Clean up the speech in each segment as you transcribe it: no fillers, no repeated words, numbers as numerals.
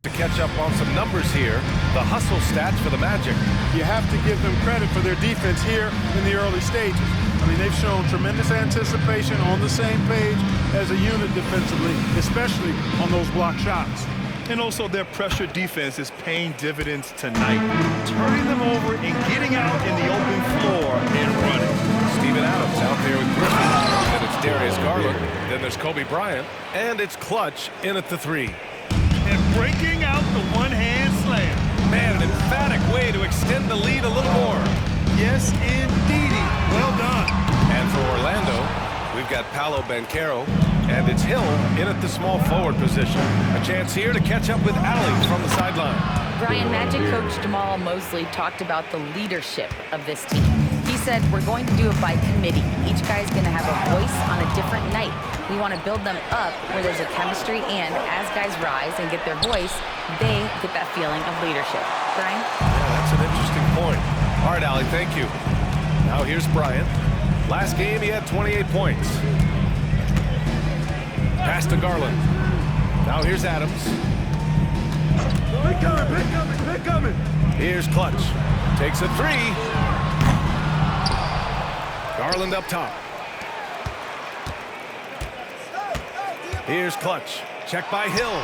To catch up on some numbers here, the hustle stats for the Magic. You have to give them credit for their defense here in the early stages. I mean, they've shown tremendous anticipation, on the same page as a unit defensively, especially on those block shots. And also their pressure defense is paying dividends tonight, turning them over and getting out in the open floor and running. Steven Adams out there with Griffin. Then it's Darius Garland. Then there's Kobe Bryant. And it's Clutch in at the three. And breaking out the one-hand slam. Man, an emphatic way to extend the lead a little more. Yes, indeedy. Well done. And for Orlando, we've got Paolo Banchero, and it's Hill in at the small forward position. A chance here to catch up with Allie from the sideline. Brian, Magic coach Jamal Mosley talked about the leadership of this team. He said, we're going to do it by committee. Each guy's going to have a voice on a different night. We want to build them up where there's a chemistry, and as guys rise and get their voice, they get that feeling of leadership. Brian? Yeah, that's an interesting point. All right, Allie, thank you. Now here's Bryant. Last game, he had 28 points. Pass to Garland. Now here's Adams. They're coming. Here's Clutch. Takes a three. Garland up top. Here's Clutch. Check by Hill.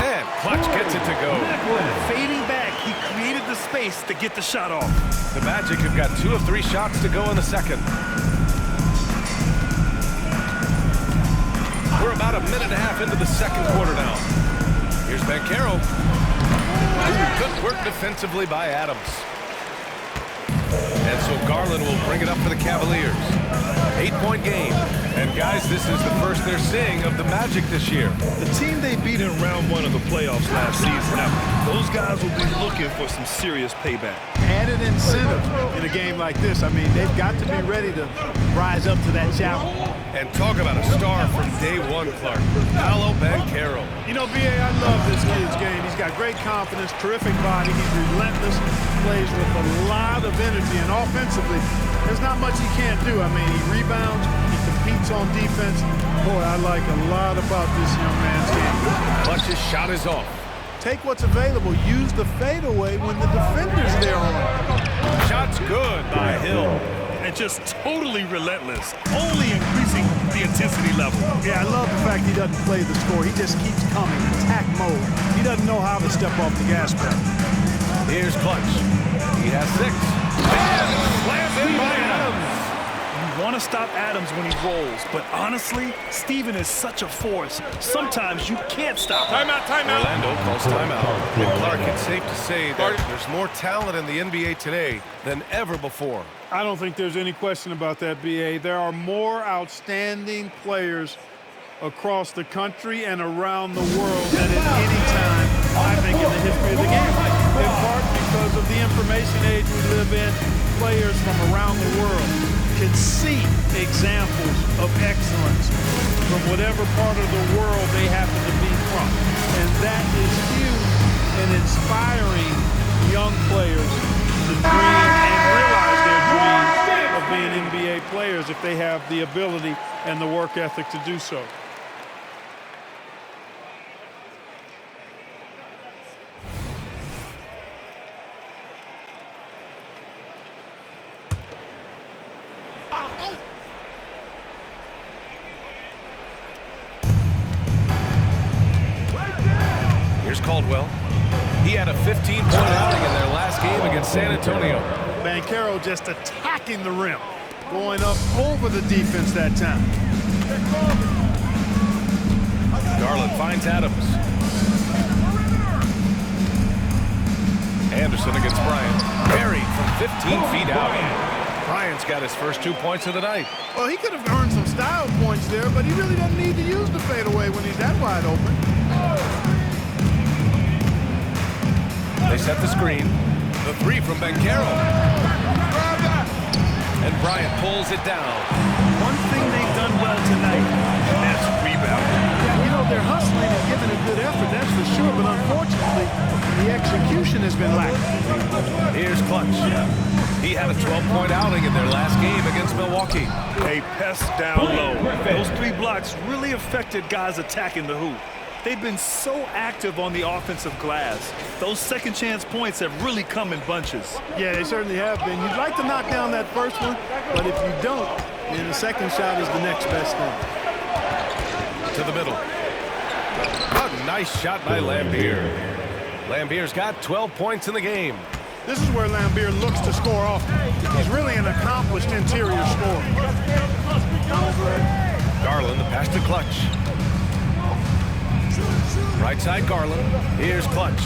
And Clutch gets it to go. Fading back, he created the space to get the shot off. The Magic have got 2 of 3 shots to go in the second. We're about a minute and a half into the second quarter now. Here's Banchero. Good work defensively by Adams. And so Garland will bring it up for the Cavaliers. 8-point game. And guys, this is the first they're seeing of the Magic this year. The team they beat in round 1 of the playoffs last season, those guys will be looking for some serious payback. Added incentive in a game like this. I mean, they've got to be ready to rise up to that challenge. And talk about a star from day one, Clark. Paolo Banchero. You know, B.A., I love this kid's game. He's got great confidence, terrific body. He's relentless, plays with a lot of energy, and offensively, there's not much he can't do. I mean, he rebounds, he competes on defense. Boy, I like a lot about this young man's game. Clutch's shot is off. Take what's available. Use the fadeaway when the defender's there on him. Shot's good by Hill. And just totally relentless, only increasing the intensity level. Yeah, I love the fact he doesn't play the score. He just keeps coming, attack mode. He doesn't know how to step off the gas pedal. Here's Clutch. He has 6. And slams in by Adams. You want to stop Adams when he rolls, but honestly, Steven is such a force. Sometimes you can't stop him. Timeout. Orlando calls timeout. And Clark, it's safe to say that there's more talent in the NBA today than ever before. I don't think there's any question about that, B.A. There are more outstanding players across the country and around the world than at any time, I think, in the history of the game. In part because of the information age we live in, players from around the world can see examples of excellence from whatever part of the world they happen to be from. And that is huge in inspiring young players to dream and realize their dreams of being NBA players if they have the ability and the work ethic to do so. Here's Caldwell. He had a 15-point outing in their last game against San Antonio. Banchero just attacking the rim, going up over the defense that time. Garland finds Adams. Anderson against Bryant. Buried from 15 feet out. Bryant's got his first 2 points of the night. Well, he could have earned some style points there, but he really doesn't need to use the fadeaway when he's that wide open. They set the screen. The 3 from Banchero. And Bryant pulls it down. One thing they've done well tonight, and that's rebounding. Yeah, you know, they're hustling and giving a good effort, that's for sure, but unfortunately, the execution has been lacking. Here's Clutch. He had a 12-point outing in their last game against Milwaukee. A pest down low. Those 3 blocks really affected guys attacking the hoop. They've been so active on the offensive glass. Those second chance points have really come in bunches. Yeah, they certainly have been. You'd like to knock down that first one, but if you don't, then the second shot is the next best thing. To the middle. A nice shot by Lambier. Lambier's got 12 points in the game. This is where Lambier looks to score often. He's really an accomplished interior scorer. Garland, the pass to Clutch. Right side Garland. Here's Clutch.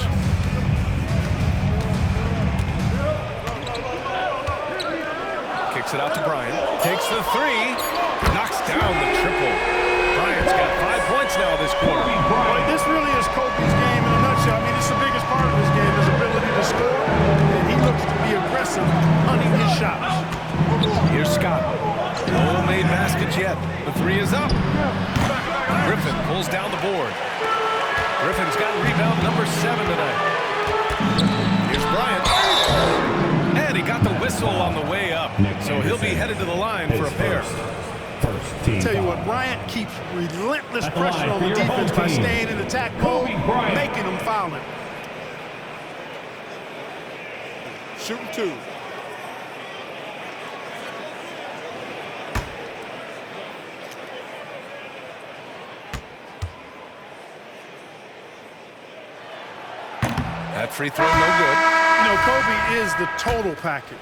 Kicks it out to Bryant. Takes the three. Knocks down the triple. Bryant's got 5 points now this quarter. Well, this really is Kobe's game in a nutshell. I mean, it's the biggest part of his game, his ability to score. And he looks to be aggressive, hunting his shots. Here's Scott. No made baskets yet. The three is up. Griffin pulls down the board. Griffin's got rebound number 7 tonight. Here's Bryant. And he got the whistle on the way up. So he'll be headed to the line for a pair. Tell you what, Bryant keeps relentless pressure on the defense by staying in attack mode, making them foul him. Shooting 2. That free throw, no good. You know, Kobe is the total package.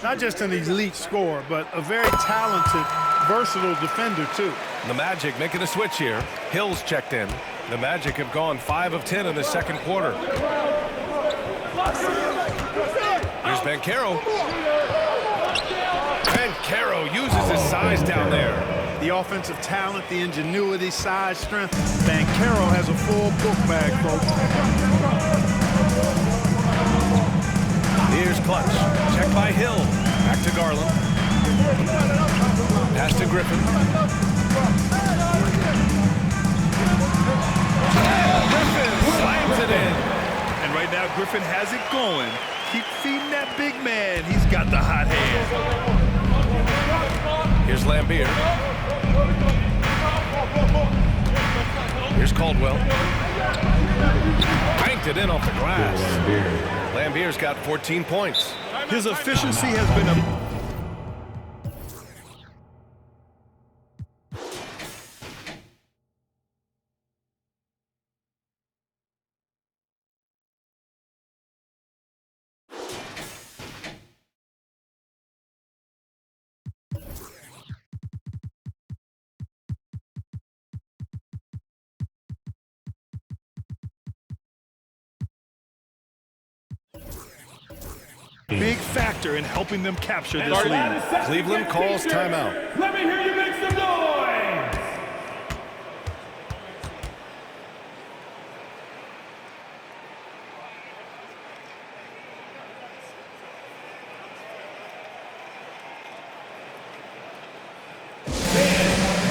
Not just an elite scorer, but a very talented, versatile defender, too. The Magic making a switch here. Hill's checked in. The Magic have gone 5 of 10 in the second quarter. Here's Banchero. Banchero uses his size down there. The offensive talent, the ingenuity, size, strength. Banchero has a full book bag, folks. Here's Clutch. Check by Hill. Back to Garland. Pass to Griffin. Griffin slams it in. And right now, Griffin has it going. Keep feeding that big man. He's got the hot hand. Here's Lambier. Here's Caldwell. Banked it in off the glass. Lambier's got 14 points. His efficiency has been a... big factor in helping them capture this lead. Cleveland calls timeout. Let me hear you make some noise!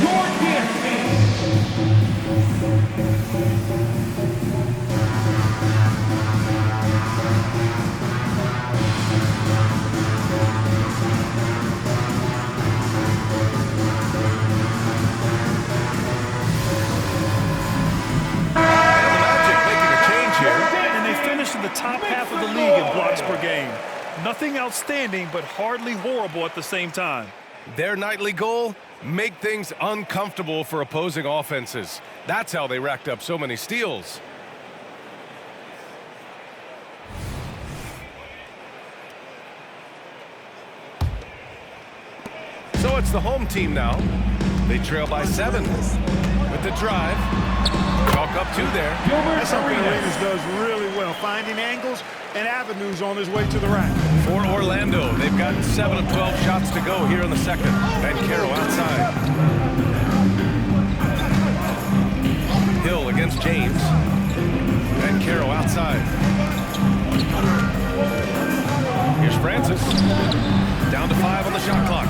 Your campaign! The top half of the league in blocks per game. Nothing outstanding, but hardly horrible at the same time. Their nightly goal, make things uncomfortable for opposing offenses. That's how they racked up so many steals. So it's the home team now. They trail by 7 with the drive. Chalk up 2 there. That's something Arenas does really well, finding angles and avenues on his way to the rack. For Orlando, they've got 7 of 12 shots to go here in the second. Banchero outside. Hill against James. Banchero outside. Here's Francis. Down to 5 on the shot clock.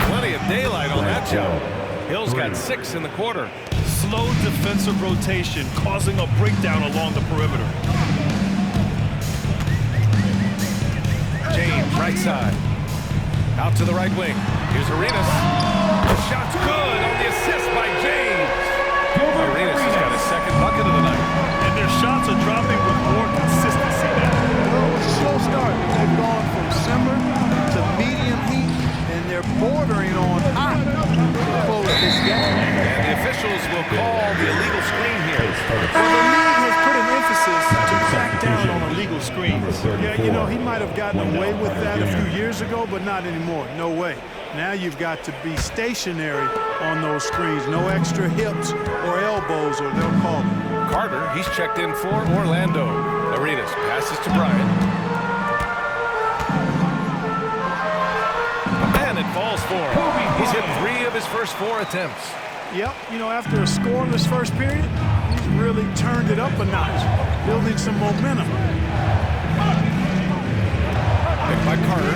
Plenty of daylight on that job. Hill's got 6 in the quarter. Slow defensive rotation causing a breakdown along the perimeter. James, right side. Out to the right wing. Here's Arenas. The shot's good on the assist by James. Arenas has got his second bucket. second of the night. And their shots are dropping with more consistency now. Well, it was a slow start. They've gone from simmer to medium heat, and they're bordering on hot to close this game. And the officials will call the illegal screen here. Well, the league has put an emphasis to crack down on illegal screens. Yeah, you know, he might have gotten away with that a few years ago, but not anymore. No way. Now you've got to be stationary on those screens. No extra hips or elbows, or they'll call it. Carter, he's checked in for Orlando. Arenas passes to Bryant. And it falls for him. He's hit 3 of his first 4 attempts. Yep, you know, after a scoreless first period, he's really turned it up a notch, building some momentum. Picked by Carter.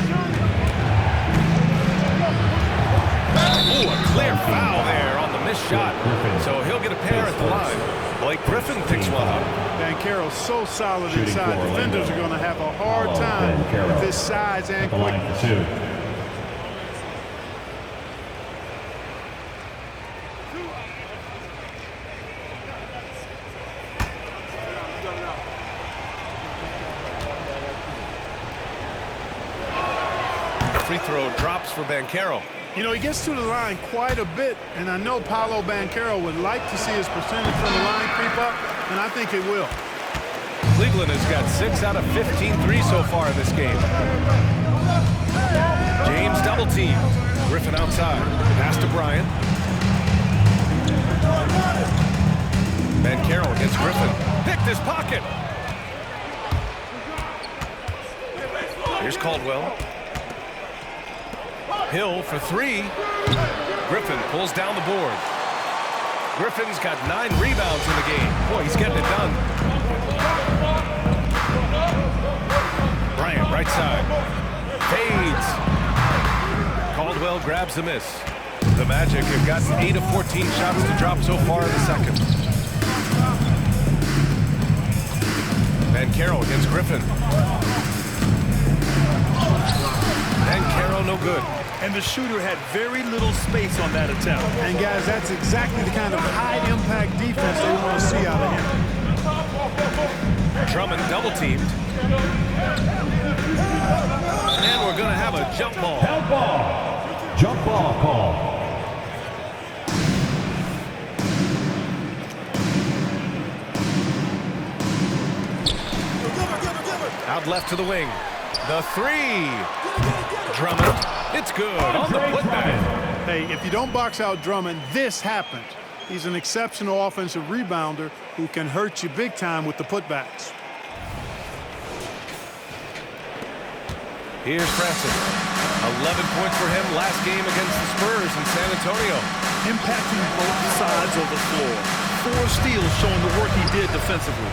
Oh, a clear foul there on the missed shot. So he'll get a pair at the line. Blake Griffin picks one up. Banchero's so solid inside. Defenders are going to have a hard time with his size and quickness. Free throw drops for Banchero. You know, he gets to the line quite a bit, and I know Paolo Banchero would like to see his percentage from the line creep up, and I think it will. Cleveland has got 6 out of 15 threes so far in this game. James double teamed. Griffin outside. Pass to Bryant. Banchero against Griffin. Picked his pocket. Here's Caldwell. Hill for 3. Griffin pulls down the board. Griffin's got 9 rebounds in the game. Boy, he's getting it done. Bryant, right side. Fades. Caldwell grabs the miss. The Magic have gotten 8 of 14 shots to drop so far in the second. Banchero against Griffin. Banchero no good. And the shooter had very little space on that attempt. And guys, that's exactly the kind of high-impact defense they want to see out of him. Drummond double teamed. And we're going to have a jump ball. Help ball. Jump ball call. Out left to the wing. The 3. Drummond. It's good on the putback. Hey, if you don't box out Drummond, this happens. He's an exceptional offensive rebounder who can hurt you big time with the putbacks. Here's Francis. 11 points for him last game against the Spurs in San Antonio. Impacting both sides of the floor. 4 steals showing the work he did defensively.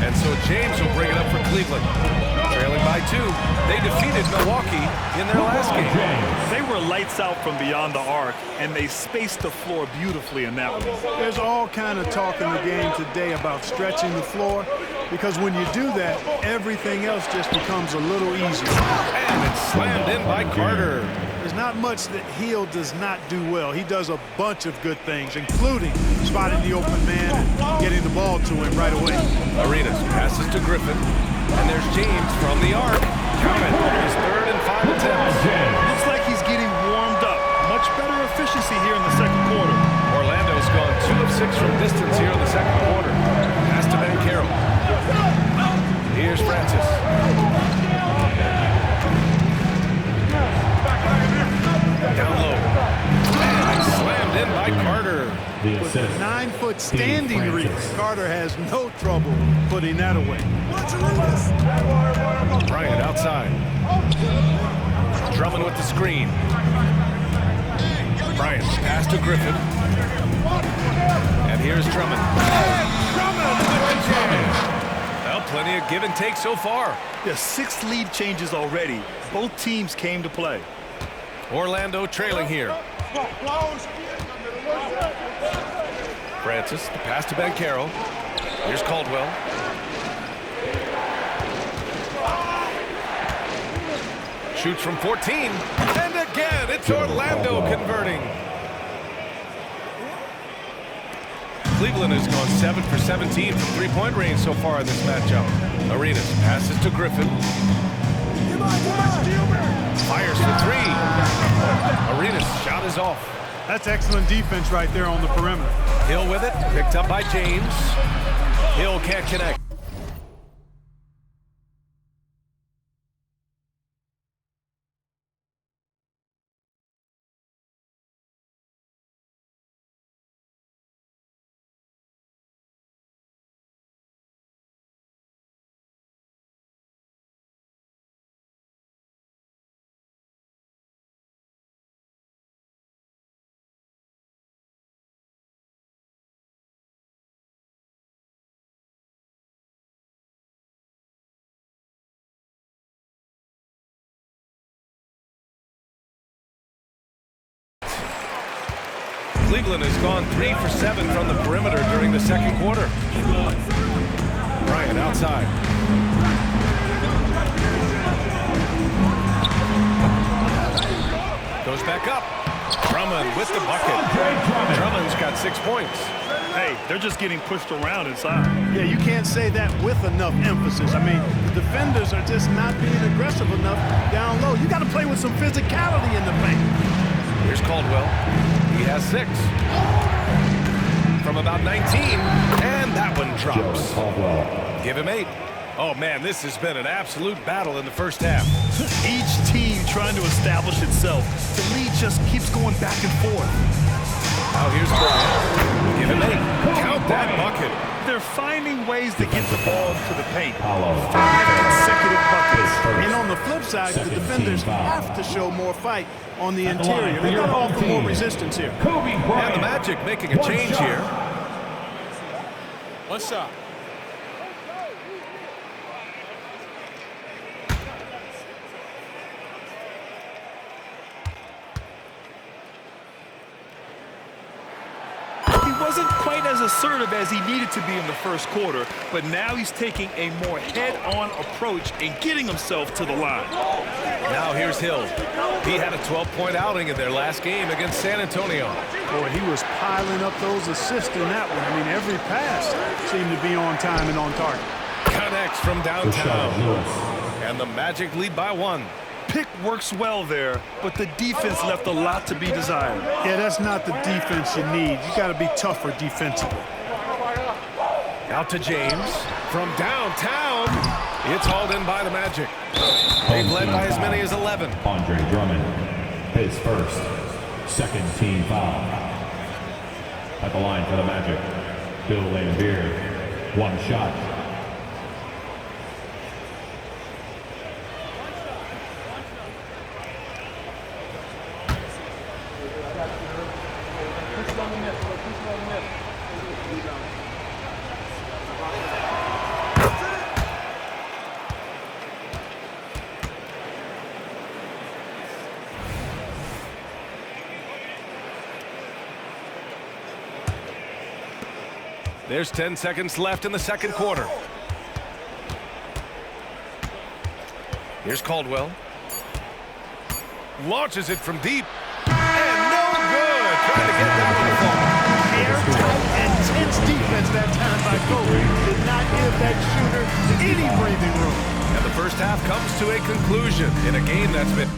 And so James will bring it up for Cleveland. Trailing by 2. They defeated Milwaukee in their last game. They were lights out from beyond the arc, and they spaced the floor beautifully in that one. There's all kind of talk in the game today about stretching the floor, because when you do that, everything else just becomes a little easier. And it's slammed in by Carter. There's not much that Hill does not do well. He does a bunch of good things, including spotting the open man and getting the ball to him right away. Arenas passes to Griffin. And there's James from the arc. Count it. His 3rd and 5 attempts. Looks like he's getting warmed up. Much better efficiency here in the second quarter. Orlando's gone 2 of 6 from distance here in the second quarter. Pass to Banchero. Here's Francis. Down low. And slammed in by Carter. With a 9-foot standing reach, Carter has no trouble putting that away. Bryant outside. Drummond with the screen. Bryant pass to Griffin. And here's Drummond. Well, plenty of give and take so far. There's 6 lead changes already. Both teams came to play. Orlando trailing here. Francis, the pass to Banchero. Here's Caldwell. Shoots from 14. And again, it's Orlando converting. Cleveland has gone 7 for 17 from three-point range so far in this matchup. Arenas passes to Griffin. Fires for three. Arenas' shot is off. That's excellent defense right there on the perimeter. Hill with it, picked up by James. Hill can't connect. Cleveland has gone 3 for 7 from the perimeter during the second quarter. Bryant outside. Goes back up. Drummond with the bucket. Drummond's got 6 points. Hey, they're just getting pushed around inside. Yeah, you can't say that with enough emphasis. I mean, the defenders are just not being aggressive enough down low. You got to play with some physicality in the paint. Here's Caldwell. He has 6. From about 19, and that one drops. Give him 8. Oh, man, this has been an absolute battle in the first half. Each team trying to establish itself. The lead just keeps going back and forth. Now here's Bryant. Give him 8. Count that bucket. They're finding ways to get the ball to the paint. 5 consecutive buckets. And on the flip side, the defenders have to show more fight on the interior. They've got to offer more resistance here. And the Magic making a change here. One shot. He wasn't quite as assertive as he needed to be in the first quarter, but now he's taking a more head-on approach and getting himself to the line. Now here's Hill. He had a 12-point outing in their last game against San Antonio. Boy, he was piling up those assists in that one. I mean, every pass seemed to be on time and on target. Connects from downtown. And the Magic lead by 1. Pick works well there, but the defense left a lot to be desired. Yeah, that's not the defense you need. You got to be tougher defensively. Out to James. From downtown. It's hauled in by the Magic. They've led by as many as 11. Andre Drummond, his first, second team foul. At the line for the Magic, Bill Laimbeer, 1 shot. There's 10 seconds left in the second quarter. Here's Caldwell. Launches it from deep. And no good. Trying to get that one to fall. Airtight, intense defense that time by Kobe did not give that shooter any breathing room. And the first half comes to a conclusion in a game that's been